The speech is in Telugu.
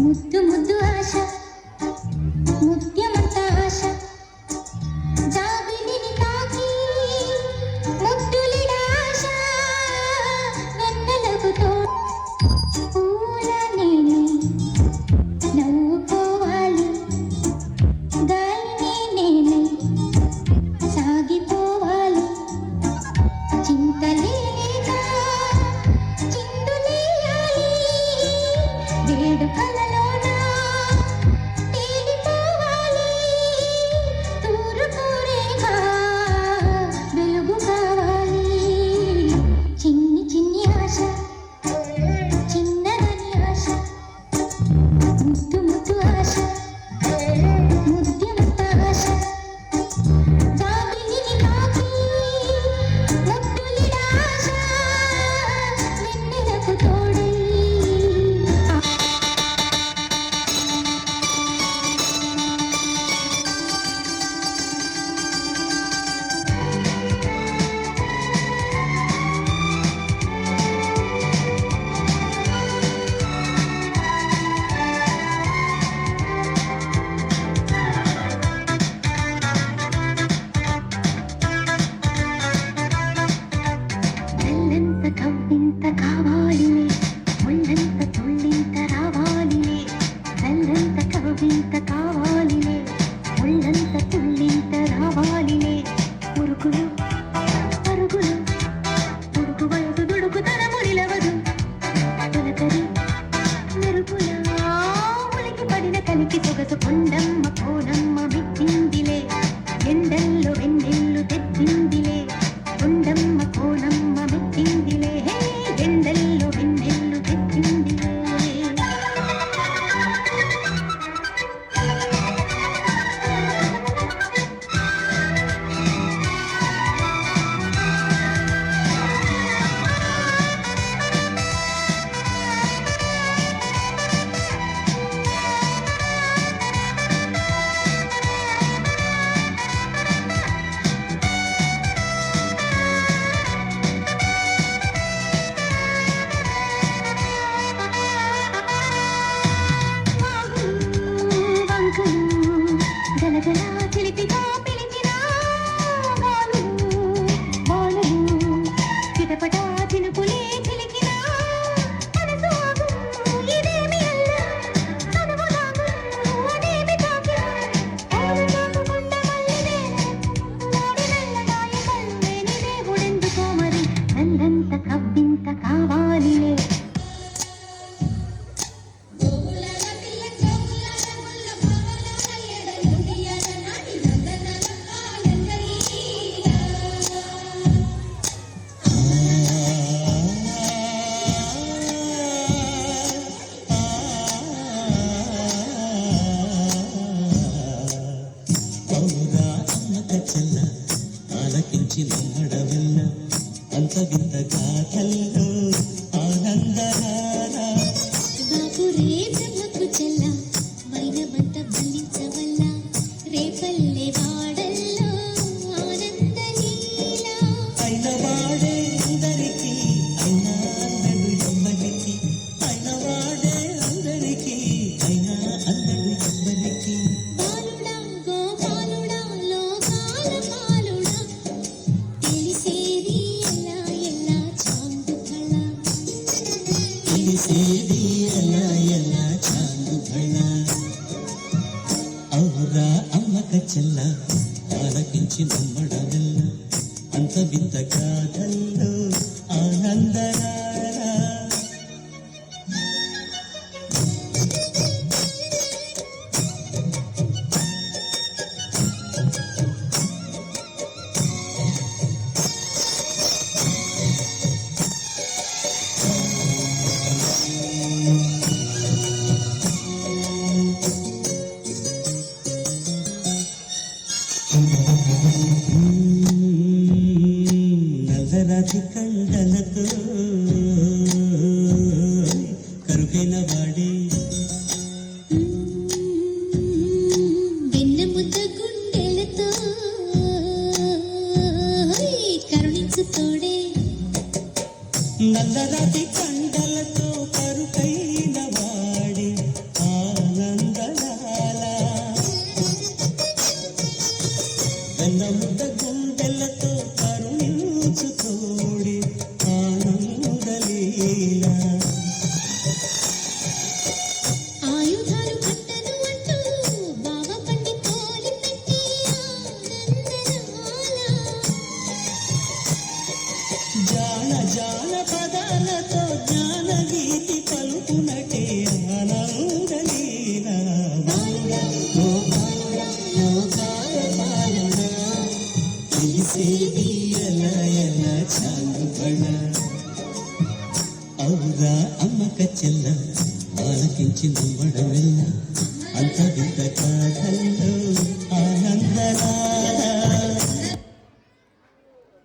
ముద్దు ముద్దు ఆశ ముత్యమంత ఆశ జాబిలిని తాకి ముద్దులిడ ఆశ వెన్నెలకు పూల నేనే నవ్వుకోవాలి గాలిని నేనే సాగిపోవాలి చింతలేదా చిందులేయాలి వేడుకలలోన తేలిపోవాలి తూరుకోరేగా వెలుగు కావాలి చిన్ని చిన్ని ఆశ చిన్నదని ఆశ ముద్దు ముద్దు ఆశ ముద్యమంత ఆశ జాబిలిని తాకి ముద్దులిడ ఆశ వెన్నెలకు తోడై కళ్ళంత కవ్వింత కావాలిలే ఒళ్ళంత తుళ్ళింత రావాలిలే కళ్ళంత కవ్వింత కావాలిలే ఒళ్ళంత తుళ్ళింత రావాలిలే ఉరుకులు పరుగులు ఉడుకు వయసు దుడుకుతన మురిలవదు తొలకరి మెరుపులా ఉలికి పడిన కలికి సొగసు కొండమ్మ కోనమ్మ మెచ్చిందిలే ఎండల్లో వెన్నెల్లు తెచ్చిందిలే కొండమ్మ కోనమ్మ మెచ్చిందిలే ఎండల్లో వెన్నెల్లు తెచ్చిందిలే గలగలా చిలిపిగా పిలిచిన వానలు చిటపటా చినుకులే చిలికిన మనసాగు ఇదేమి అల్ల తనువులాగు అదేమి తాకిన ఆలుతాకుకుండ మల్లిదే నాడి నల్లగాయ కల్లేని దేవుడెందుకో మరి నల్లంత కవ్వింత కావాలిలే ఆలకించి నమ్మడవెల్ల అంత వింత గాథల్లో ఆనందరారా బాపురే బ్రహ్మకు చెల్ల మైనమంత బలించవల్ల రేపల్లె వాడల్లో ఆనందలీల అయిన వాడే అందరికీ అయినా అందడు ఎవ్వరికి అయిన వాడే అందరికీ అయినా అందడు ఎవ్వరికి బాలుడా గోపాలుడా లోకాల పాలుడా తెలిసేది ఎలా ఎలా చాందు కళ తెలిసేది ఎలా ఎలా చాందు భళ ఔరా అమ్మక చెల్ల ఆలకించి నమ్మడవెల్ల అంత వింత గాథల్లో ఆనందరారా నల్లరాతి కండలతో కరుకైన వాడే వెన్న ముద్ద గుండెలతో కరుణించు తోడే నల్లరాతి కండలతో కరుకైన వాడే ఆయుధాలు కట్టను అంటూ బావ పండి తోలి పెట్టి ఆనందనాల జాన జాన పదాలతో జ్ఞాన గీతి పలుకునటే ఆనందలీల బాలుడా ఓ బాలుడా లోకాల బాలుడా తెలిసేది ఎలా ఎలా చాలుబడ అవురా అమ్మక చెల్ల ఆలకించి నమ్మడమెల్ల అంత వింత కాదల్లో ఆనందనాద